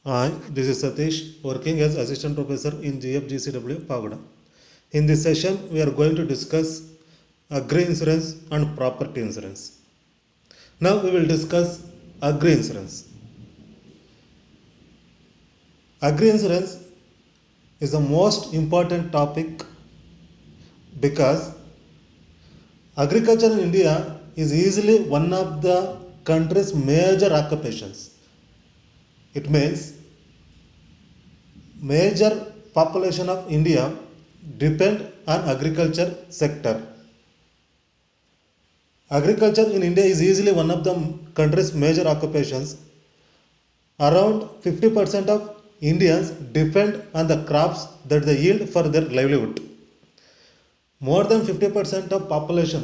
Hi, this is Satish, working as Assistant Professor in GFGCW Pagoda. In this session, we are going to discuss agri insurance and property insurance. Now, we will discuss agri insurance. Agri insurance is the most important topic because agriculture in India is easily one of the country's major occupations. It means major population of India depend on agriculture sector. Agriculture in India is easily one of the country's major occupations. Around 50% of Indians depend on the crops that they yield for their livelihood. More than 50% of population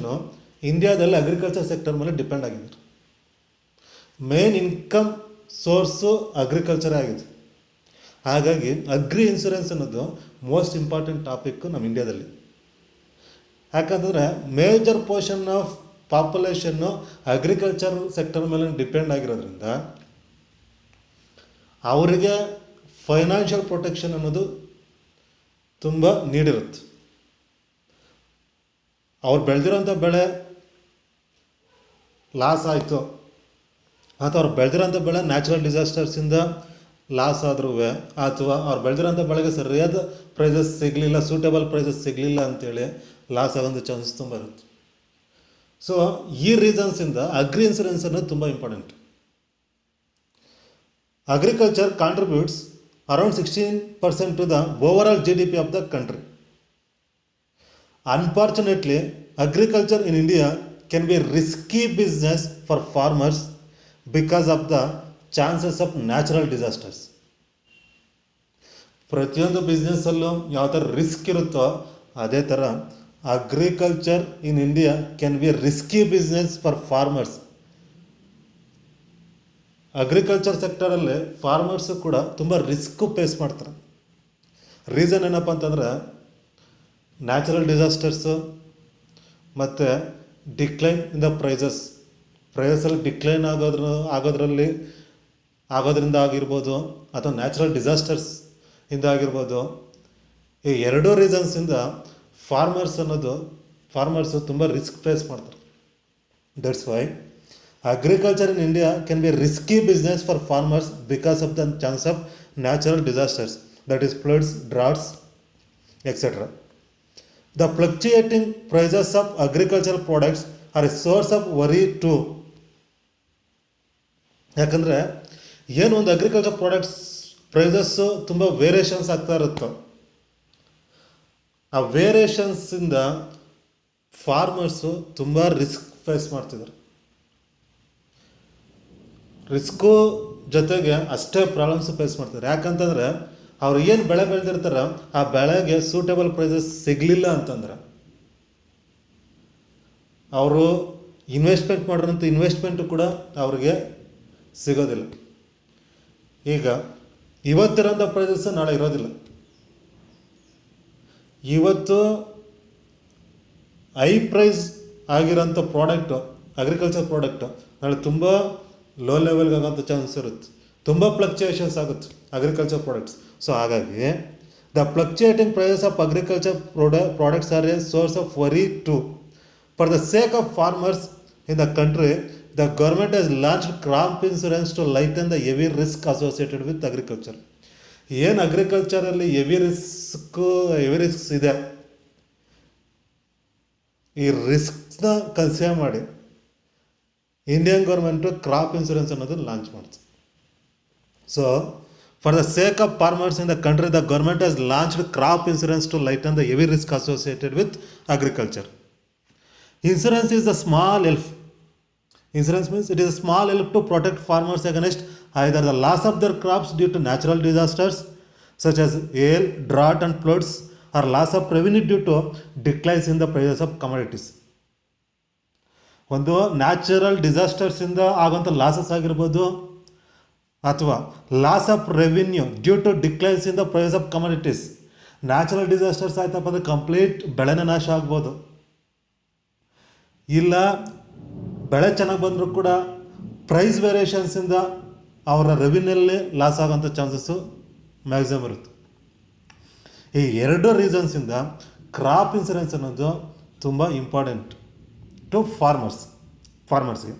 ಇಂಡಿಯಾದಲ್ಲಿ agriculture sector ಮೇಲೆ depend ಆಗಿದ್ದಾರೆ. Main income source agriculture ಆಗಿದೆ. ಹಾಗಾಗಿ agri insurance ಅನ್ನೋದು most important topic ನಮ್ಮ ಇಂಡಿಯಾದಲ್ಲಿ. ಯಾಕಂತಂದರೆ major portion of population agriculture sector ಮೇಲೆ ಡಿಪೆಂಡ್ ಆಗಿರೋದ್ರಿಂದ ಅವರಿಗೆ ಫೈನಾನ್ಷಿಯಲ್ ಪ್ರೊಟೆಕ್ಷನ್ ಅನ್ನೋದು ತುಂಬ ನೀಡಿರುತ್ತೆ. ಅವ್ರು ಬೆಳೆದಿರೋಂಥ ಬೆಳೆ ಲಾಸ್ ಆಯಿತು ಅಥವಾ ಅವ್ರು ಬೆಳೆದಿರೋಂಥ ಬೆಳೆ ನ್ಯಾಚುರಲ್ ಡಿಸಾಸ್ಟರ್ಸಿಂದ ಲಾಸ್ ಆದ್ರೂ ಅಥವಾ ಅವ್ರು ಬೆಳೆದಿರೋಂಥ ಬೆಳೆಗೆ ಸರಿಯಾದ ಪ್ರೈಸಸ್ ಸಿಗಲಿಲ್ಲ, ಸೂಟೇಬಲ್ ಪ್ರೈಸಸ್ ಸಿಗಲಿಲ್ಲ ಅಂತೇಳಿ ಲಾಸ್ ಆಗೋಂಥ ಚಾನ್ಸಸ್ ತುಂಬ ಇರುತ್ತೆ. ಸೊ ಈ ರೀಸನ್ಸಿಂದ ಅಗ್ರಿ ಇನ್ಸೂರೆನ್ಸ್ ಅನ್ನೋದು ತುಂಬ important. Agriculture contributes around 16% to the overall GDP of the country. Unfortunately, agriculture in India can be a risky business for farmers because of the chances of natural disasters. ಪ್ರತಿಯೊಂದು ಬಿಸ್ನೆಸ್ಸಲ್ಲೂ ಯಾವ ಥರ risk ಇರುತ್ತೋ ಅದೇ ಥರ agriculture in India can be risky business for farmers. Agriculture ಸೆಕ್ಟರಲ್ಲಿ farmers ಕೂಡ ತುಂಬ risk face ಮಾಡ್ತಾರೆ. ರೀಸನ್ ಏನಪ್ಪ ಅಂತಂದರೆ ನ್ಯಾಚುರಲ್ ಡಿಸಾಸ್ಟರ್ಸು ಮತ್ತು ಡಿಕ್ಲೈನ್ ಇನ್ ದ ಪ್ರೈಸಲ್ಲಿ ಡಿಕ್ಲೈನ್ ಆಗೋದ್ರಿಂದ ಆಗಿರ್ಬೋದು ಅಥವಾ ನ್ಯಾಚುರಲ್ ಡಿಸಾಸ್ಟರ್ಸ್ ಇಂದ ಆಗಿರ್ಬೋದು. ಈ ಎರಡೂ ರೀಸನ್ಸಿಂದ ಫಾರ್ಮರ್ಸು ತುಂಬ ರಿಸ್ಕ್ ಫೇಸ್ ಮಾಡ್ತಾರೆ. That's why agriculture in India can be a risky business for farmers because of the chance of natural disasters, that is floods, droughts, etc. The fluctuating prices of agricultural products are a source of worry too. ಯಾಕಂದರೆ ಏನು ಒಂದು agriculture products prices ತುಂಬ variations ಆಗ್ತಾ ಇರುತ್ತೋ ಆ ವೇರಿಯೇಷನ್ಸಿಂದ farmers ತುಂಬ risk face ಮಾಡ್ತಿದ್ದಾರೆ. Risk ಜೊತೆಗೆ ಅಷ್ಟೇ ಪ್ರಾಬ್ಲಮ್ಸ್ ಫೇಸ್ ಮಾಡ್ತಾರೆ. ಯಾಕಂತಂದರೆ ಅವ್ರು ಏನು ಬೆಳೆ ಬೆಳೆದಿರ್ತಾರೆ ಆ ಬೆಳೆಗೆ ಸೂಟೇಬಲ್ ಪ್ರೈಸಸ್ ಸಿಗಲಿಲ್ಲ ಅಂತಂದ್ರೆ ಅವರು ಇನ್ವೆಸ್ಟ್ಮೆಂಟ್ ಮಾಡಿರೋಂಥ ಇನ್ವೆಸ್ಟ್ಮೆಂಟು ಕೂಡ ಅವ್ರಿಗೆ ಸಿಗೋದಿಲ್ಲ. ಈಗ ಇವತ್ತಿರೋಂಥ ಪ್ರೈಸಸ್ ನಾಳೆ ಇರೋದಿಲ್ಲ. ಇವತ್ತು ಹೈ ಪ್ರೈಸ್ ಆಗಿರೋಂಥ ಪ್ರಾಡಕ್ಟು ಅಗ್ರಿಕಲ್ಚರ್ ಪ್ರಾಡಕ್ಟು ನಾಳೆ ತುಂಬ ಲೋ ಲೆವೆಲ್ಗೆ ಆಗೋಂಥ ಚಾನ್ಸ್ ಇರುತ್ತೆ. ತುಂಬ ಫ್ಲಕ್ಚುಯೇಷನ್ಸ್ ಆಗುತ್ತೆ ಅಗ್ರಿಕಲ್ಚರ್ ಪ್ರಾಡಕ್ಟ್ಸ್. ಸೊ ಹಾಗಾಗಿ the fluctuating prices of agriculture products are a source of worry too. For the sake of farmers in the country, the government has launched crop insurance to lighten the heavy risk associated with agriculture. ಏನು ಅಗ್ರಿಕಲ್ಚರಲ್ಲಿ heavy risks ಇದೆ, ಈ ರಿಸ್ಕ್ನ consider ಮಾಡಿ Indian government crop insurance ಅನ್ನೋದು launch ಮಾಡ್ತು. So for the sake of farmers in the country, the government has launched crop insurance to lighten the heavy risk associated with agriculture. Insurance is a small help. Insurance means it is a small help to protect farmers against either the loss of their crops due to natural disasters such as hail, drought and floods, or loss of revenue due to declines in the prices of commodities. ಒಂದು natural ಡಿಸಾಸ್ಟರ್ಸಿಂದ ಆಗೋಂಥ losses ಆಗಿರ್ಬೋದು ಅಥವಾ loss of revenue due to declines in the price of commodities. Natural disasters ಆಯ್ತಪ್ಪ ಅಂದರೆ complete ಬೆಳೆನೇ ನಾಶ ಆಗ್ಬೋದು, ಇಲ್ಲ ಬೆಳೆ ಚೆನ್ನಾಗಿ ಬಂದರೂ ಕೂಡ ಪ್ರೈಸ್ ವೇರಿಯೇಷನ್ಸಿಂದ ಅವರ ರೆವಿನ್ಯೂಲ್ಲಿ ಲಾಸ್ ಆಗೋಂಥ ಚಾನ್ಸಸ್ಸು ಮ್ಯಾಕ್ಸಿಮಮ್ ಇರುತ್ತೆ. ಈ ಎರಡು ರೀಸನ್ಸಿಂದ ಕ್ರಾಪ್ ಇನ್ಸೂರೆನ್ಸ್ ಅನ್ನೋದು ತುಂಬ ಇಂಪಾರ್ಟೆಂಟ್ ಟು ಫಾರ್ಮರ್ಸ್ಗೆ.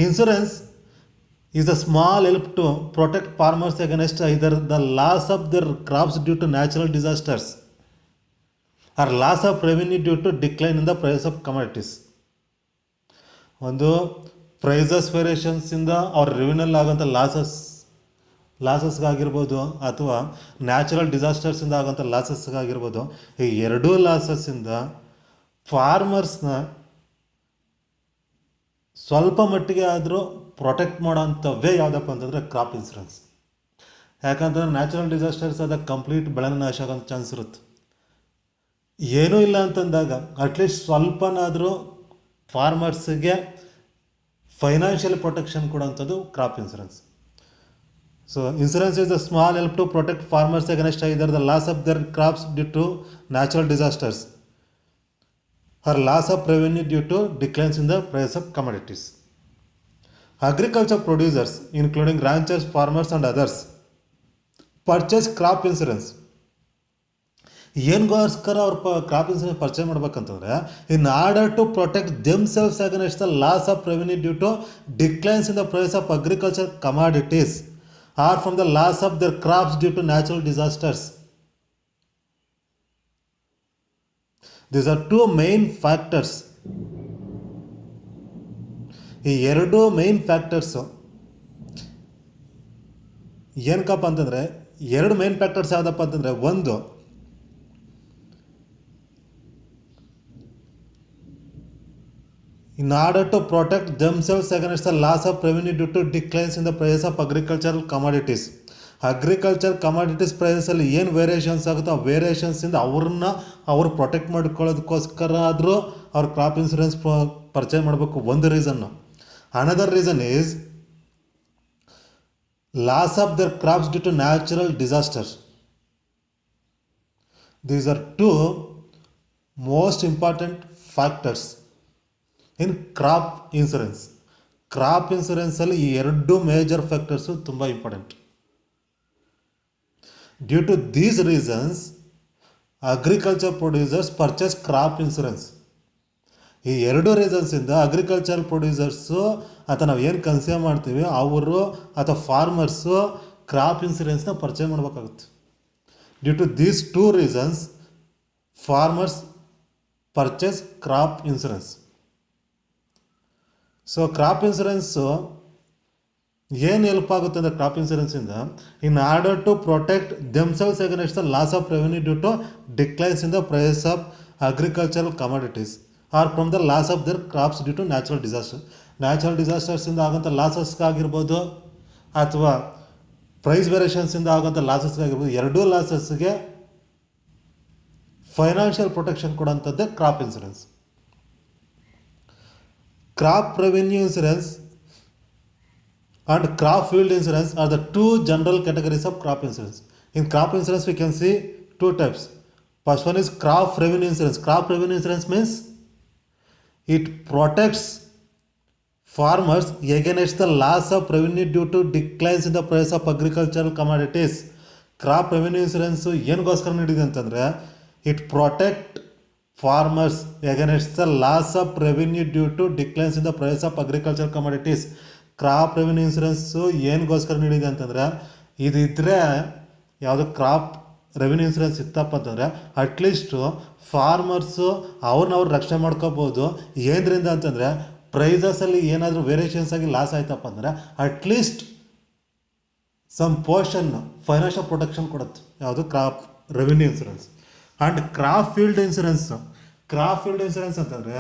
Insurance is a small help to protect farmers against either the loss of their crops due to natural disasters or loss of revenue due to decline in the price of commodities. ಒಂದು prices ವೇರಿಯೇಷನ್ಸಿಂದ ಅವ್ರ ರೆವಿನ್ಯೂಲ್ ಆಗೋಂಥ ಲಾಸಸ್ಗಾಗಿರ್ಬೋದು ಅಥವಾ natural ಡಿಸಾಸ್ಟರ್ಸಿಂದ ಆಗೋಂಥ ಲಾಸಸ್ಗಾಗಿರ್ಬೋದು. ಈ ಎರಡೂ ಲಾಸಸ್ಸಿಂದ ಫಾರ್ಮರ್ಸ್ನ ಸ್ವಲ್ಪ ಮಟ್ಟಿಗೆ ಆದರೂ ಪ್ರೊಟೆಕ್ಟ್ ಮಾಡೋಂಥ ವೇ ಯಾವುದಪ್ಪ ಅಂತಂದರೆ ಕ್ರಾಪ್ ಇನ್ಸೂರೆನ್ಸ್. ಯಾಕಂತಂದ್ರೆ ನ್ಯಾಚುರಲ್ ಡಿಸಾಸ್ಟರ್ಸ್ ಆದಾಗ ಕಂಪ್ಲೀಟ್ ಬೆಳೆನ ನಾಶ ಆಗೋಂಥ ಚಾನ್ಸ್ ಇರುತ್ತೆ. ಏನೂ ಇಲ್ಲ ಅಂತಂದಾಗ ಅಟ್ಲೀಸ್ಟ್ ಸ್ವಲ್ಪನಾದರೂ ಫಾರ್ಮರ್ಸ್ಗೆ ಫೈನಾನ್ಷಿಯಲ್ ಪ್ರೊಟೆಕ್ಷನ್ ಕೊಡೋಂಥದ್ದು crop insurance. So insurance is a small help to protect farmers against either the loss of their crops due to natural disasters or loss of revenue due to declines in the price of commodities. Agriculture producers including ranchers, farmers and others purchase crop insurance. ಏನ್ಗೋಸ್ಕರ ಅವ್ರು crop insurance purchase ಮಾಡ್ಬೇಕಂತಂದರೆ in order to protect themselves against the loss of revenue due to declines in the price of agriculture commodities or from the loss of their crops due to natural disasters. These are two main factors. ಈ ಎರಡು main factors ಏನಕ್ಕಪ್ಪ ಅಂತಂದರೆ, ಎರಡು main factors ಯಾವುದಪ್ಪ ಅಂತಂದರೆ, ಒಂದು in order to protect themselves against the loss of revenue due to declines in the price of agricultural commodities. Agriculture commodities ಪ್ರೈಸಲ್ಲಿ ಏನು ವೇರಿಯೇಷನ್ಸ್ ಆಗುತ್ತೋ ಆ ವೇರಿಯೇಷನ್ಸಿಂದ ಅವರು ಪ್ರೊಟೆಕ್ಟ್ ಮಾಡ್ಕೊಳ್ಳೋದಕ್ಕೋಸ್ಕರ ಆದರೂ ಅವ್ರು ಕ್ರಾಪ್ ಇನ್ಸೂರೆನ್ಸ್ ಪರ್ಚೇಸ್ ಮಾಡಬೇಕು. ಒಂದು reason. Another reason is loss of their crops due to natural disasters. These are two most important factors in crop insurance. Crop ಇನ್ಸೂರೆನ್ಸಲ್ಲಿ ಈ ಎರಡು ಮೇಜರ್ ಫ್ಯಾಕ್ಟರ್ಸು ತುಂಬ important. Due to these reasons agriculture producers purchase crop insurance. ಈ ಎರಡು ರೀಸನ್ಸಿಂದ agriculture producers ಅಥವಾ ನಾವು ಏನು consume ಮಾಡ್ತೀವಿ ಅವರು ಅಥವಾ ಫಾರ್ಮರ್ಸು ಕ್ರಾಪ್ ಇನ್ಸೂರೆನ್ಸ್ನ ಪರ್ಚೇಸ್ ಮಾಡಬೇಕಾಗುತ್ತೆ. Due to these two reasons farmers purchase crop insurance. So crop insurance ಏನು ಹೆಲ್ಪ್ ಆಗುತ್ತೆ ಅಂದರೆ ಕ್ರಾಪ್ ಇನ್ಸೂರೆನ್ಸಿಂದ in order to protect themselves against the loss of revenue due to declines in the price of agricultural commodities or from the loss of their crops due to natural disaster. Natural ಡಿಸಾಸ್ಟರ್ಸಿಂದ ಆಗೋಂಥ ಲಾಸಸ್ಗಾಗಿರ್ಬೋದು ಅಥವಾ price ವೇರಿಯೇಷನ್ಸಿಂದ ಆಗೋಂಥ ಲಾಸಸ್ಗಾಗಿರ್ಬೋದು. ಎರಡೂ ಲಾಸಸ್ಗೆ financial protection ಕೊಡೋಂಥದ್ದೇ crop insurance. Crop revenue insurance and crop field insurance are the two general categories of crop insurance. In crop insurance we can see two types. First one is crop revenue insurance. Crop revenue insurance means it protects farmers against the loss of revenue due to declines in the price of agricultural commodities. Crop revenue insurance ಏನಗೋಸ್ಕರ ನೀಡಿದೆ ಅಂತಂದರೆ it protect farmers against the loss of revenue due to declines in the price of agricultural commodities. Crop revenue insurance ಏನಗೋಸ್ಕರ ನೀಡಿದೆ ಅಂತಂದರೆ ಇದಿದ್ದರೆ ಯಾವುದೋ crop revenue insurance ಇತ್ತಪ್ಪ ಅಂತಂದರೆ at least farmers ಅವ್ರು ರಕ್ಷಣೆ ಮಾಡ್ಕೋಬೋದು. ಏನರಿಂದ ಅಂತಂದರೆ ಪ್ರೈಸಸಲ್ಲಿ ಏನಾದರೂ ವೇರಿಯೇಷನ್ಸ್ ಆಗಿ ಲಾಸ್ ಆಯ್ತಪ್ಪ ಅಂದರೆ at least some portion financial protection ಕೊಡುತ್ತೆ ಯಾವುದು crop revenue insurance. And crop field insurance ಅಂತಂದರೆ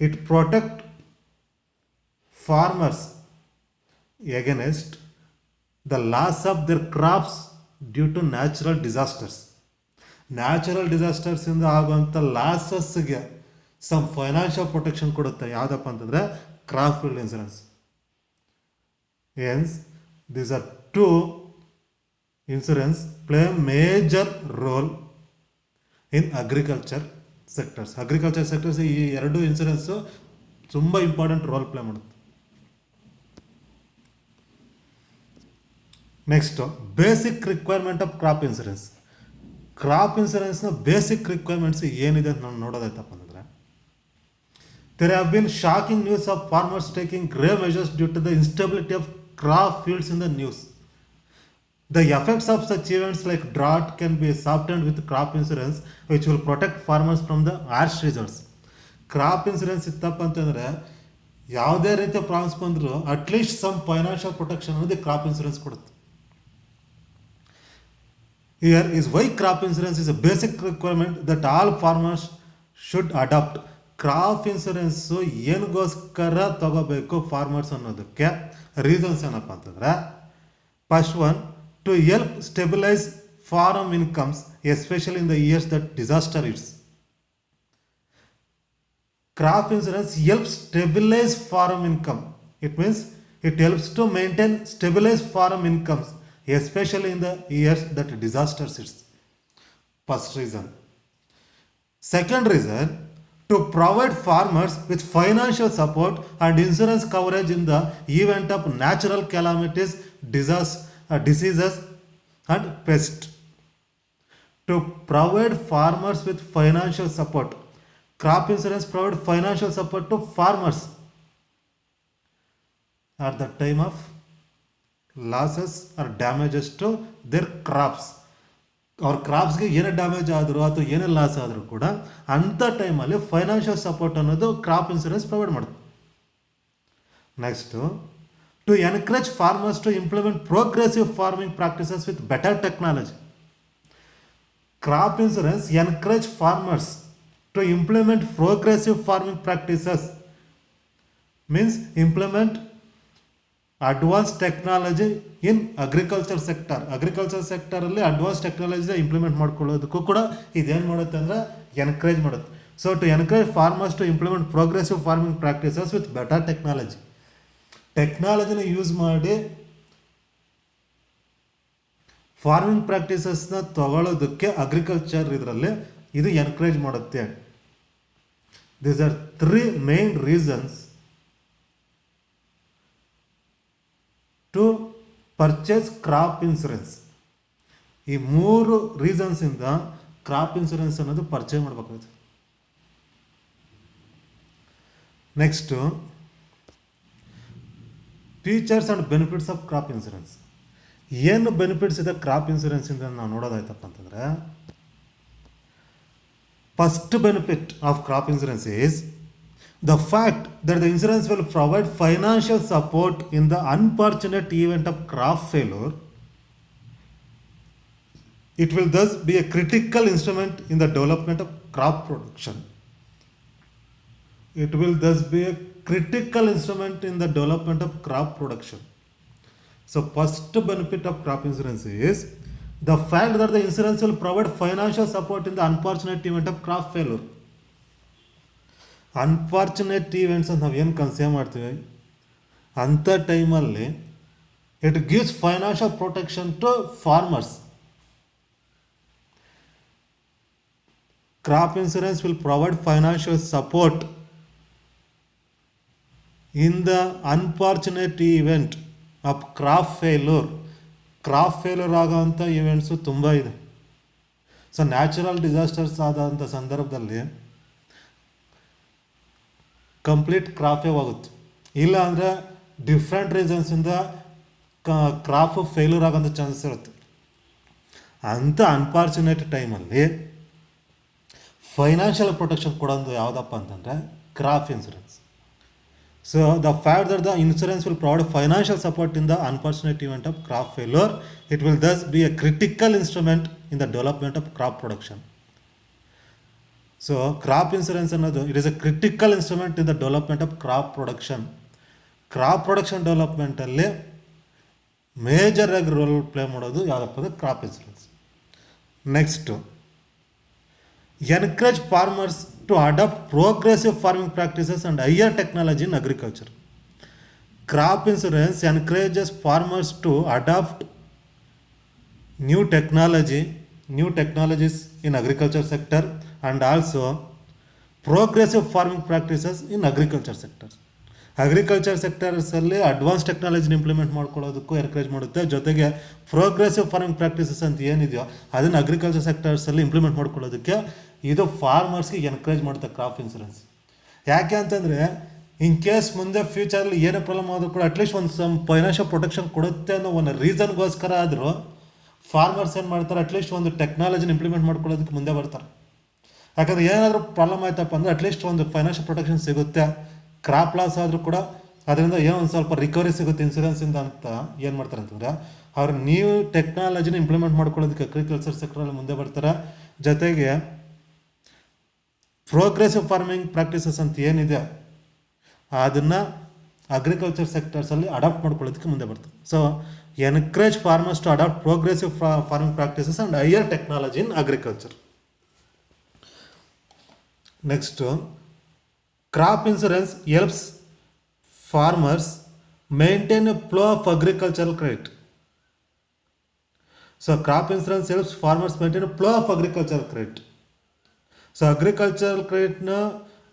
it protect farmers against the loss of their crops due to natural disasters. Natural ಡಿಸಾಸ್ಟರ್ಸಿಂದ ಆಗುವಂಥ ಲಾಸಸ್ಗೆ ಸಮ್ ಫೈನಾನ್ಷಿಯಲ್ ಪ್ರೊಟೆಕ್ಷನ್ ಕೊಡುತ್ತೆ. ಯಾವುದಪ್ಪ ಅಂತಂದರೆ crop field insurance. Hence these are two insurance play major role in agriculture sectors. ಈ ಎರಡು insurance ತುಂಬ important role play ಮಾಡುತ್ತೆ. Next basic requirement of crop insurance. Crop ಇನ್ಸೂರೆನ್ಸ್ನ ಬೇಸಿಕ್ ರಿಕ್ವೈರ್ಮೆಂಟ್ಸ್ ಏನಿದೆ ಅಂತ ನಾವು ನೋಡೋದಾಯ್ತಪ್ಪ ಅಂದರೆ, there have been shocking news of farmers taking grave measures due to the instability of crop fields in the news. The effects of such events like drought can be softened with crop insurance, which will protect farmers from the harsh results. Crop insurance ಇತ್ತಪ್ಪ ಅಂತಂದರೆ ಯಾವುದೇ ರೀತಿಯ problems ಬಂದರೂ at least some financial protection ಅನ್ನೋದು crop insurance ಕೊಡುತ್ತೆ. Here is why crop insurance is a basic requirement that all farmers should adopt. Crop insurance ಏನಿಗೋಸ್ಕರ ತಗೋಬೇಕು farmers ಅನ್ನೋದಕ್ಕೆ ರೀಸನ್ಸ್ ಏನಪ್ಪ ಅಂತಂದರೆ, first one, to help stabilise farm incomes especially in the years that disaster its. Crop insurance helps stabilize farm income. It means it helps to maintain stabilized farm incomes, especially in the years that disasters hits. First reason. Second reason, to provide farmers with financial support and insurance coverage in the event of natural calamities, diseases and pests. To provide farmers with financial support. Crop insurance provides financial support to farmers at the time of losses or damages to their crops. ಅವ್ರ ಕ್ರಾಪ್ಸ್ಗೆ ಏನೇ damage ಆದರೂ ಅಥವಾ ಏನೇ loss ಆದರೂ ಕೂಡ ಅಂಥ ಟೈಮಲ್ಲಿ financial support ಅನ್ನೋದು ಕ್ರಾಪ್ ಇನ್ಸೂರೆನ್ಸ್ ಪ್ರೊವೈಡ್ ಮಾಡುತ್ತೆ. Next, to encourage farmers to implement progressive farming practices with better technology. Crop insurance encourage farmers to implement progressive farming practices, means implement advanced technology in agriculture sector. Agriculture ಸೆಕ್ಟರಲ್ಲಿ advance ಟೆಕ್ನಾಲಜಿನ implement ಮಾಡ್ಕೊಳ್ಳೋದಕ್ಕೂ ಕೂಡ ಇದೇನು ಮಾಡುತ್ತೆ ಅಂದರೆ encourage ಮಾಡುತ್ತೆ. So to encourage farmers to implement progressive farming practices with better technology. ಟೆಕ್ನಾಲಜಿನ use ಮಾಡಿ ಫಾರ್ಮಿಂಗ್ ಪ್ರಾಕ್ಟೀಸಸ್ನ ತಗೊಳ್ಳೋದಕ್ಕೆ ಅಗ್ರಿಕಲ್ಚರ್ ಇದರಲ್ಲಿ ಇದು ಎನ್ಕರೇಜ್ ಮಾಡುತ್ತೆ. These are three main reasons to purchase crop insurance. ಈ ಮೂರು ರೀಸನ್ಸಿಂದ ಕ್ರಾಪ್ ಇನ್ಸೂರೆನ್ಸ್ ಅನ್ನೋದು ಪರ್ಚೇಸ್ ಮಾಡಬೇಕಾಗುತ್ತೆ. Next, features and benefits of crop insurance. ಏನು ಬೆನಿಫಿಟ್ಸ್ ಇದೆ ಕ್ರಾಪ್ ಇನ್ಸೂರೆನ್ಸಿಂದ ನಾವು ನೋಡೋದಾಯ್ತಪ್ಪ ಅಂತಂದರೆ, first benefit of crop insurance is the fact that the insurance will provide financial support in the unfortunate event of crop failure. It will thus be a critical instrument in the development of crop production. It will thus be a critical instrument in the development of crop production. So first benefit of crop insurance is the fact that the insurance will provide financial support in the unfortunate event of crop failure. Unfortunate events ಅಂತ ನಾವು ಏನು consider ಮಾಡ್ತೀವಿ ಅಂಥ ಟೈಮಲ್ಲಿ it gives financial protection to farmers. Crop insurance will provide financial support in the unfortunate event of crop failure. Crop failure ಆಗೋವಂಥ events ತುಂಬ ಇದೆ. So natural disasters ಆದಂಥ ಸಂದರ್ಭದಲ್ಲಿ ಕಂಪ್ಲೀಟ್ ಕ್ರಾಪೇ ಹೋಗುತ್ತೆ. ಇಲ್ಲ ಅಂದರೆ ಡಿಫ್ರೆಂಟ್ ರೀಸನ್ಸಿಂದ ಕ್ರಾಪ್ ಫೇಲ್ಯೂರ್ ಆಗೋಂಥ ಚಾನ್ಸಸ್ ಇರುತ್ತೆ. ಅಂಥ ಅನ್ಫಾರ್ಚುನೇಟ್ ಟೈಮಲ್ಲಿ ಫೈನಾನ್ಷಿಯಲ್ ಪ್ರೊಟೆಕ್ಷನ್ ಕೊಡೋದು ಯಾವುದಪ್ಪ ಅಂತಂದರೆ crop insurance. So the fact that the insurance will provide financial support in the unfortunate event of crop failure, it will thus be a critical instrument in the development of crop production. So crop insurance ಅನ್ನೋದು it is a critical instrument in the development of crop production. Crop production development ಅಲ್ಲಿ major ಆಗಿ role play ಮಾಡೋದು ಯಾವುದಪ್ಪ ಅಂದರೆ crop insurance. Next, encourage farmers to adopt progressive farming practices and higher technology in agriculture. Crop insurance encourages farmers to adopt new technologies in agriculture sector and also progressive farming practices in agriculture sectors. Agriculture ಸೆಕ್ಟರ್ಸಲ್ಲಿ advance ಟೆಕ್ನಾಲಜಿನ implement ಮಾಡ್ಕೊಳ್ಳೋದಕ್ಕೂ encourage ಮಾಡುತ್ತೆ. ಜೊತೆಗೆ progressive farming practices ಅಂತ ಏನಿದೆಯೋ ಅದನ್ನು agriculture ಸೆಕ್ಟರ್ಸಲ್ಲಿ implement ಮಾಡ್ಕೊಳ್ಳೋದಕ್ಕೆ ಇದು ಫಾರ್ಮರ್ಸ್ಗೆ ಎನ್ಕರೇಜ್ ಮಾಡುತ್ತೆ ಕ್ರಾಪ್ ಇನ್ಸೂರೆನ್ಸ್. ಯಾಕೆ ಅಂತಂದರೆ ಇನ್ ಕೇಸ್ ಮುಂದೆ ಫ್ಯೂಚರಲ್ಲಿ ಏನೇ ಪ್ರಾಬ್ಲಮ್ ಆದರೂ ಕೂಡ ಅಟ್ಲೀಸ್ಟ್ ಒಂದು ಸಮ್ ಫೈನಾನ್ಷಿಯಲ್ ಪ್ರೊಟೆಕ್ಷನ್ ಕೊಡುತ್ತೆ ಅನ್ನೋ ಒಂದು ರೀಸನ್ಗೋಸ್ಕರ ಆದರೂ ಫಾರ್ಮರ್ಸ್ ಏನು ಮಾಡ್ತಾರೆ, ಅಟ್ಲೀಸ್ಟ್ ಒಂದು ಟೆಕ್ನಾಲಜಿನ ಇಂಪ್ಲಿಮೆಂಟ್ ಮಾಡ್ಕೊಳ್ಳೋದಕ್ಕೆ ಮುಂದೆ ಬರ್ತಾರೆ. ಯಾಕಂದರೆ ಏನಾದರೂ ಪ್ರಾಬ್ಲಮ್ ಆಯ್ತಪ್ಪ ಅಂದರೆ ಅಟ್ಲೀಸ್ಟ್ ಒಂದು ಫೈನಾನ್ಷಿಯಲ್ ಪ್ರೊಟೆಕ್ಷನ್ ಸಿಗುತ್ತೆ. ಕ್ರಾಪ್ ಲಾಸ್ ಆದರೂ ಕೂಡ ಅದರಿಂದ ಏನೋ ಒಂದು ಸ್ವಲ್ಪ ರಿಕವರಿ ಸಿಗುತ್ತೆ ಇನ್ಸೂರೆನ್ಸಿಂದ ಅಂತ ಏನು ಮಾಡ್ತಾರೆ ಅಂತಂದರೆ ಅವ್ರು ನ್ಯೂ ಟೆಕ್ನಾಲಜಿನ ಇಂಪ್ಲಿಮೆಂಟ್ ಮಾಡ್ಕೊಳ್ಳೋದಕ್ಕೆ ಅಗ್ರಿಕಲ್ಚರ್ ಸೆಕ್ಟರಲ್ಲಿ ಮುಂದೆ ಬರ್ತಾರೆ. ಜೊತೆಗೆ ಪ್ರೋಗ್ರೆಸಿವ್ ಫಾರ್ಮಿಂಗ್ ಪ್ರಾಕ್ಟೀಸಸ್ ಅಂತ ಏನಿದೆ ಅದನ್ನು ಅಗ್ರಿಕಲ್ಚರ್ ಸೆಕ್ಟರ್ಸಲ್ಲಿ ಅಡಾಪ್ಟ್ ಮಾಡ್ಕೊಳ್ಳೋದಕ್ಕೆ ಮುಂದೆ ಬರ್ತಾರೆ. So encourage farmers to adapt progressive farming practices and higher technology in agriculture. Next, crop insurance helps farmers maintain a flow of agricultural credit. So crop insurance helps farmers maintain a flow of agricultural credit. So agricultural ಕ್ರೆಡಿಟ್ನ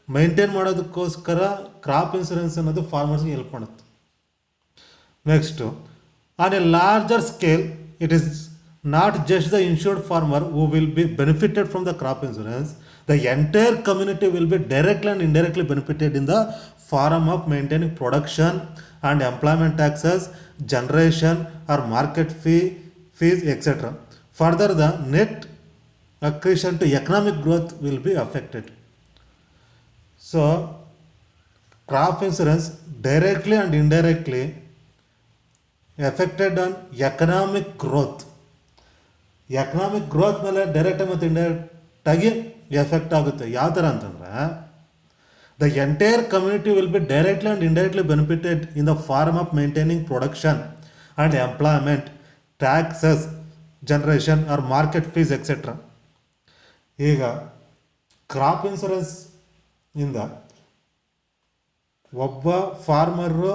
maintain ಮಾಡೋದಕ್ಕೋಸ್ಕರ crop insurance ಅನ್ನೋದು ಫಾರ್ಮರ್ಸ್ಗೆ help ಮಾಡುತ್ತೆ. Next, on A larger scale it is not just the insured farmer who will be benefited from the crop insurance. The entire community will be directly and indirectly benefited in the form of maintaining production and employment taxes, generation or market fees, etc. Further, the net accretion to economic growth will be affected. So, crop insurance directly and indirectly affected on economic growth. Economic growth ಮೇಲೆ direct ಮತ್ತು ಇಂಡೈರೆಕ್ಟಾಗಿ effect ಆಗುತ್ತೆ. ಯಾವ ಥರ ಅಂತಂದರೆ the entire community will be directly and indirectly benefited in the form of maintaining production and employment, taxes, generation or market fees etcetera. ಈಗ crop insurance ಇಂದ ಒಬ್ಬ ಫಾರ್ಮರು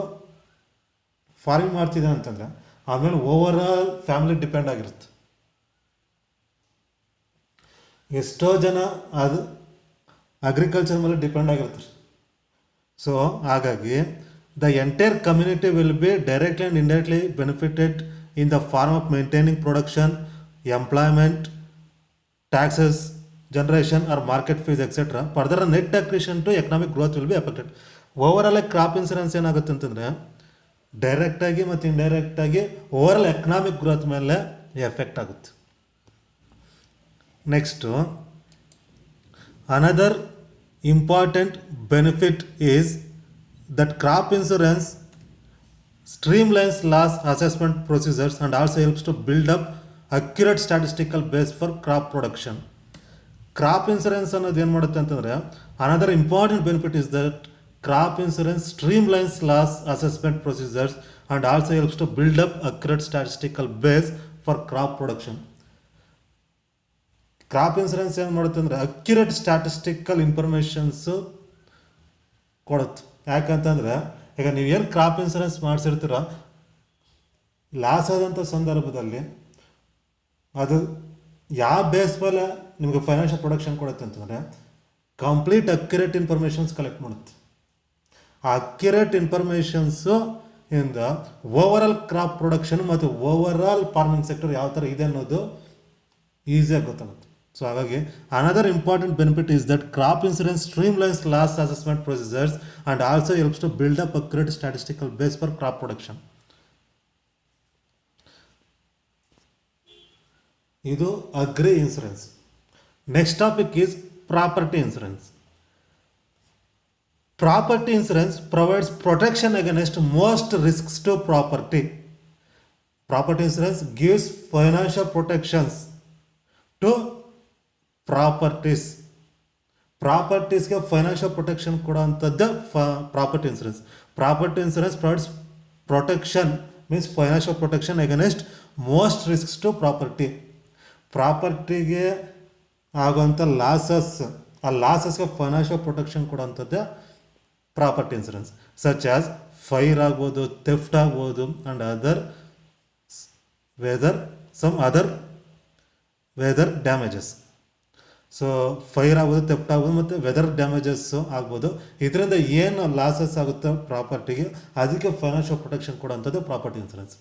ಫಾರ್ಮಿಂಗ್ ಮಾಡ್ತಿದ್ದಾನೆ ಅಂತಂದರೆ ಆಮೇಲೆ ಓವರ್ ಆಲ್ ಫ್ಯಾಮಿಲಿ ಡಿಪೆಂಡ್ ಆಗಿರುತ್ತೆ. ಎಷ್ಟೋ ಜನ ಅದು ಅಗ್ರಿಕಲ್ಚರ್ ಮೇಲೆ ಡಿಪೆಂಡ್ ಆಗಿರ್ತಾರೆ. ಸೊ ಹಾಗಾಗಿ the entire community will be directly and indirectly benefited in the form of maintaining production, employment, taxes, generation or market fees etcetera. Further net accretion to economic growth will be affected. Overall crop insurance ಏನಾಗುತ್ತೆ ಅಂತಂದರೆ ಡೈರೆಕ್ಟಾಗಿ ಮತ್ತು ಇಂಡೈರೆಕ್ಟಾಗಿ overall economic growth ಮೇಲೆ effect ಆಗುತ್ತೆ. Next, another important benefit is that crop insurance streamlines loss assessment procedures and also helps to build up accurate statistical base for crop production. Crop insurance ಅನ್ನೋದು ಏನು ಮಾಡುತ್ತೆ ಅಂತಂದರೆ another important benefit is that crop insurance streamlines loss assessment procedures and also helps to build up accurate statistical base for crop production. Crop insurance ಏನು ಮಾಡುತ್ತೆ ಅಂದರೆ accurate statistical informations ಕೊಡುತ್ತೆ. ಯಾಕಂತಂದರೆ ಈಗ ನೀವೇನು ಕ್ರಾಪ್ ಇನ್ಸೂರೆನ್ಸ್ ಮಾಡಿಸಿರ್ತೀರ, ಲಾಸ್ ಆದಂಥ ಸಂದರ್ಭದಲ್ಲಿ ಅದು ಯಾವ ಬೇಸ್ ಮೇಲೆ ನಿಮಗೆ ಫೈನಾನ್ಷಿಯಲ್ ಪ್ರೊಡಕ್ಷನ್ ಕೊಡುತ್ತೆ ಅಂತಂದರೆ ಕಂಪ್ಲೀಟ್ ಅಕ್ಯುರೇಟ್ ಇನ್ಫಾರ್ಮೇಷನ್ಸ್ ಕಲೆಕ್ಟ್ ಮಾಡುತ್ತೆ. ಆ ಅಕ್ಯುರೇಟ್ ಇನ್ಫಾರ್ಮೇಷನ್ಸು ಇಂದ ಓವರಾಲ್ ಕ್ರಾಪ್ ಪ್ರೊಡಕ್ಷನ್ ಮತ್ತು ಓವರಾಲ್ ಫಾರ್ಮಿಂಗ್ ಸೆಕ್ಟರ್ ಯಾವ ಥರ ಇದೆ ಅನ್ನೋದು ಈಸಿಯಾಗಿ ಗೊತ್ತಾಗುತ್ತೆ. ಸೊ ಹಾಗಾಗಿ another important benefit is that crop insurance streamlines loss assessment procedures and also helps to build up accurate statistical base for crop production. ಇದು agri insurance. Next topic is property insurance. Property insurance provides protection against most risks to property. Property insurance gives financial protections to ಪ್ರಾಪರ್ಟೀಸ್ಗೆ financial protection ಕೊಡೋವಂಥದ್ದು property insurance. Property insurance provides protection means financial protection against most risks to property. ಪ್ರಾಪರ್ಟಿಗೆ ಆಗುವಂಥ losses, ಆ ಲಾಸಸ್ಗೆ financial protection ಕೊಡೋವಂಥದ್ದೇ property insurance, such as fire ಆಗ್ಬೋದು, theft ಆಗ್ಬೋದು and weather damages. So fire ಆಗ್ಬೋದು, ಥೆಫ್ಟ್ ಆಗ್ಬೋದು, ಮತ್ತು ವೆದರ್ ಡ್ಯಾಮೇಜಸ್ಸು ಆಗ್ಬೋದು. ಇದರಿಂದ ಏನು ಲಾಸಸ್ ಆಗುತ್ತೆ ಪ್ರಾಪರ್ಟಿಗೆ, ಅದಕ್ಕೆ ಫೈನಾನ್ಷಿಯಲ್ ಪ್ರೊಟೆಕ್ಷನ್ ಕೊಡುವಂಥದ್ದು property insurance.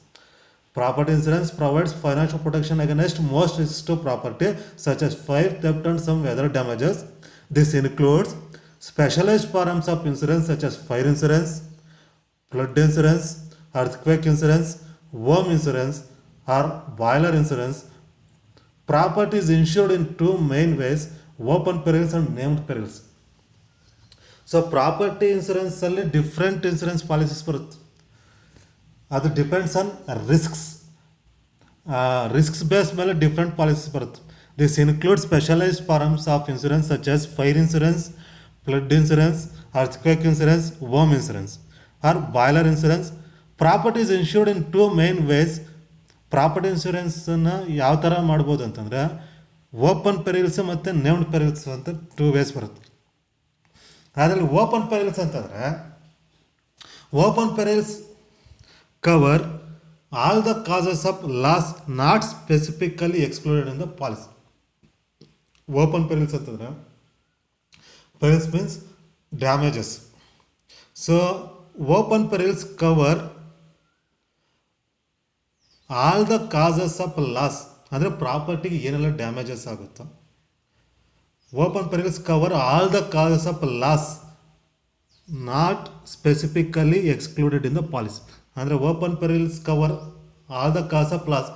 Property insurance provides financial protection against most risks to property, such as fire, theft, and some other damages. This includes specialized forms of insurance such as fire insurance, flood insurance, earthquake insurance, home insurance, or boiler insurance. Property is insured in two main ways: open perils and named perils. So property ಇನ್ಸೂರೆನ್ಸಲ್ಲಿ different insurance policies ಬರುತ್ತೆ. ಅದು depends on risks base ಮೇಲೆ different policies ಬರುತ್ತೆ. This include specialised forms of insurance such as fire insurance, flood insurance, earthquake insurance, home insurance or boiler insurance. Property is insured in two main ways. Property ಇನ್ಸೂರೆನ್ಸನ್ನು ಯಾವ ಥರ ಮಾಡ್ಬೋದು ಅಂತಂದರೆ open ಪೆರಿಲ್ಸ್ ಮತ್ತು named ಪೆರಿಲ್ಸ್ ಅಂತ two ways ಬರುತ್ತೆ. ಅದರಲ್ಲಿ open perils ಅಂತಂದರೆ open perils cover all the causes of loss not specifically excluded in the policy. Open perils ಅಂತಂದರೆ perils means damages. So open perils cover all the causes of loss, ಅಂದರೆ ಪ್ರಾಪರ್ಟಿಗೆ ಏನೆಲ್ಲ damages ಆಗುತ್ತೋ. Open perils cover all the causes of loss not specifically excluded in the policy. ಅಂದರೆ open perils cover all the cause of loss,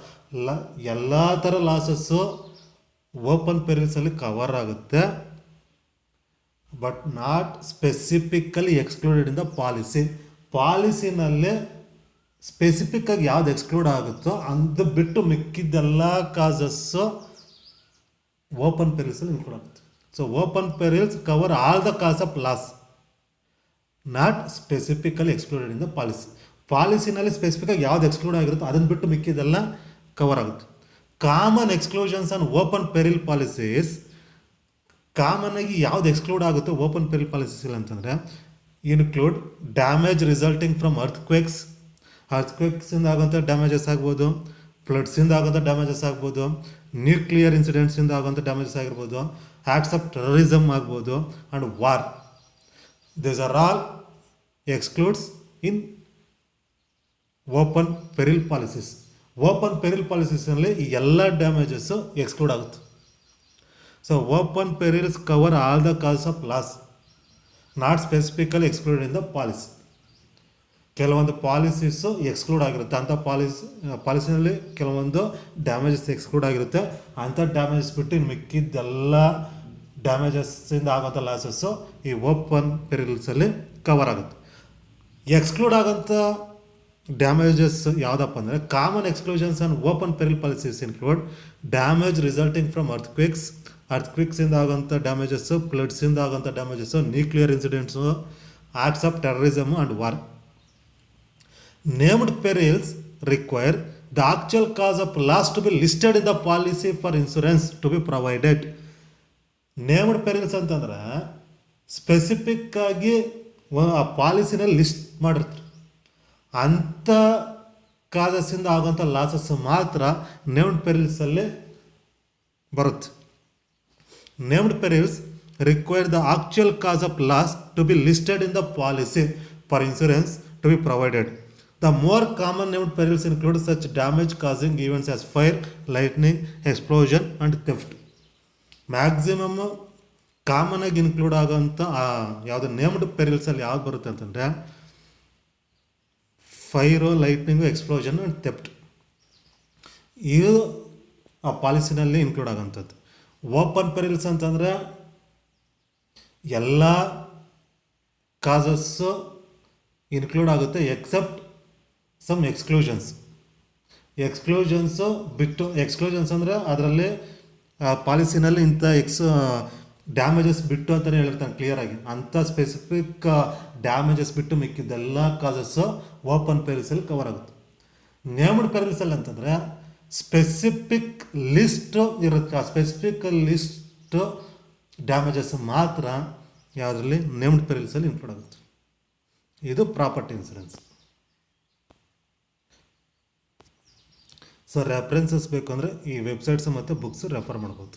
ಎಲ್ಲ ಥರ losses open ಪೆರಿಲ್ಸಲ್ಲಿ cover ಆಗುತ್ತೆ, but not specifically excluded in the policy. ಪಾಲಿಸಿನಲ್ಲೇ ಸ್ಪೆಸಿಫಿಕ್ಕಾಗಿ ಯಾವ್ದು exclude ಆಗುತ್ತೋ ಅದು ಬಿಟ್ಟು ಮಿಕ್ಕಿದ್ದೆಲ್ಲ ಕಾಸಸ್ಸು ಓಪನ್ ಪೆರಿಲ್ಸಲ್ಲಿ ಇನ್ಕ್ಲೂಡ್ ಆಗುತ್ತೆ. So open perils cover all the cause of loss not specifically excluded in the policy. ಪಾಲಿಸಿನಲ್ಲಿ ಸ್ಪೆಸಿಫಿಕ್ಕಾಗಿ ಯಾವ್ದು ಎಕ್ಸ್ಕ್ಲೂಡ್ ಆಗಿರುತ್ತೋ ಅದನ್ನು ಬಿಟ್ಟು ಮಿಕ್ಕಿದೆಲ್ಲ ಕವರ್ ಆಗುತ್ತೆ. Common exclusions on open peril policies, common ಆಗಿ ಯಾವ್ದು ಎಕ್ಸ್ಕ್ಲೂಡ್ ಆಗುತ್ತೋ ಓಪನ್ ಪೆರಿಲ್ ಪಾಲಿಸೀಸ್ ಅಂತಂದರೆ ಇನ್ಕ್ಲೂಡ್ ಡ್ಯಾಮೇಜ್ ರಿಸಲ್ಟಿಂಗ್ ಫ್ರಮ್ ಅರ್ಥಕ್ವೇಕ್ಸಿಂದ ಆಗೋಂಥ ಡ್ಯಾಮೇಜಸ್ ಆಗ್ಬೋದು, ಫ್ಲಡ್ಸಿಂದ ಆಗೋಂಥ ಡ್ಯಾಮೇಜಸ್ ಆಗ್ಬೋದು, ನ್ಯೂಕ್ಲಿಯರ್ ಇನ್ಸಿಡೆಂಟ್ಸಿಂದ ಆಗೋಂಥ ಡ್ಯಾಮೇಜಸ್ ಆಗಿರ್ಬೋದು, ಆ್ಯಕ್ಟ್ಸ್ ಆಫ್ ಟೆರರಿಸಮ್ ಆಗ್ಬೋದು, and war. These are all excludes in open peril policies. Open peril ಪಾಲಿಸೀಸ್ನಲ್ಲಿ ಈ ಎಲ್ಲ ಡ್ಯಾಮೇಜಸ್ಸು ಎಕ್ಸ್ಕ್ಲೂಡ್ ಆಗುತ್ತೆ. So open perils cover all the cause of loss not specifically excluded in the policy. ಕೆಲವೊಂದು policies exclude ಆಗಿರುತ್ತೆ, ಅಂಥ ಪಾಲಿಸಿನಲ್ಲಿ ಕೆಲವೊಂದು damages exclude ಆಗಿರುತ್ತೆ. ಅಂಥ ಡ್ಯಾಮೇಜಸ್ ಬಿಟ್ಟು ಇನ್ನು ಮಿಕ್ಕಿದ್ದೆಲ್ಲ ಡ್ಯಾಮೇಜಸ್ಸಿಂದ ಆಗೋಂಥ ಲಾಸಸ್ಸು ಈ ಓಪನ್ ಪೆರಿಲ್ಸಲ್ಲಿ ಕವರ್ ಆಗುತ್ತೆ. ಎಕ್ಸ್ಕ್ಲೂಡ್ ಆಗೋಂಥ ಡ್ಯಾಮೇಜಸ್ ಯಾವುದಪ್ಪ ಅಂದರೆ common exclusions on open peril policies include damage resulting from ಅರ್ಥಕ್ವಿಕ್ಸಿಂದ ಆಗೋಂಥ ಡ್ಯಾಮೇಜಸ್ಸು, ಫ್ಲಡ್ಸಿಂದ ಆಗೋಂಥ damages, nuclear incidents, acts of terrorism and war. Named perils require the actual cause of loss to be listed in the policy for insurance to be provided. Named perils ಅಂತಂದ್ರೆ specific ಆಗಿ ಆ ಪಾಲಿಸಿನಲ್ಲಿ list ಮಾಡಿರ್ತಾರೆ. ಅಂಥ ಕಾಸಸ್ಸಿಂದ ಆಗೋಂಥ losses ಮಾತ್ರ named ಪೆರಿಲ್ಸಲ್ಲಿ ಬರುತ್ತೆ. Named perils require the actual cause of loss to be listed in the policy for insurance to be provided. The more common named perils include such damage-causing events as fire, lightning, explosion, and theft. Maximum common ಆಗಿ include ಆಗೋಂಥ ಯಾವುದು named ಪೆರಿಲ್ಸಲ್ಲಿ ಯಾವ್ದು ಬರುತ್ತೆ ಅಂತಂದರೆ fire, ಲೈಟ್ನಿಂಗು, explosion and theft. ಇದು ಆ ಪಾಲಿಸಿನಲ್ಲಿ include ಆಗೋಂಥದ್ದು. Open perils ಅಂತಂದರೆ ಎಲ್ಲ causes include ಆಗುತ್ತೆ ಎಕ್ಸೆಪ್ಟ್ ಸಮ್ ಎಕ್ಸ್ಕ್ಲೂಷನ್ಸು ಬಿಟ್ಟು. ಎಕ್ಸ್ಕ್ಲೂಷನ್ಸ್ ಅಂದರೆ ಅದರಲ್ಲಿ ಪಾಲಿಸಿನಲ್ಲಿ ಇಂಥ ಡ್ಯಾಮೇಜಸ್ ಬಿಟ್ಟು ಅಂತಲೇ ಹೇಳಿರ್ತಾನೆ ಕ್ಲಿಯರಾಗಿ. ಅಂಥ ಸ್ಪೆಸಿಫಿಕ್ ಡ್ಯಾಮೇಜಸ್ ಬಿಟ್ಟು ಮಿಕ್ಕಿದ್ದೆಲ್ಲ ಕಾಸಸ್ಸು ಓಪನ್ ಪೆರಿಲ್ಸಲ್ಲಿ ಕವರ್ ಆಗುತ್ತೆ. ನೇಮ್ಡ್ ಪೆರಿಲ್ಸಲ್ಲಿ ಅಂತಂದರೆ ಸ್ಪೆಸಿಫಿಕ್ ಲಿಸ್ಟು ಇರುತ್ತೆ. ಆ ಸ್ಪೆಸಿಫಿಕ್ ಲಿಸ್ಟು ಡ್ಯಾಮೇಜಸ್ ಮಾತ್ರ ಯಾವುದರಲ್ಲಿ ನೇಮ್ಡ್ ಪೆರಿಲ್ಸಲ್ಲಿ ಇನ್ಕ್ಲೂಡ್ ಆಗುತ್ತೆ. ಇದು ಪ್ರಾಪರ್ಟಿ ಇನ್ಸೂರೆನ್ಸ್. ಸೊ ರೆಫರೆನ್ಸಸ್ ಬೇಕು ಅಂದರೆ ಈ ವೆಬ್ಸೈಟ್ಸ್ ಮತ್ತು ಬುಕ್ಸ್ ರೆಫರ್ ಮಾಡ್ಬೋದು.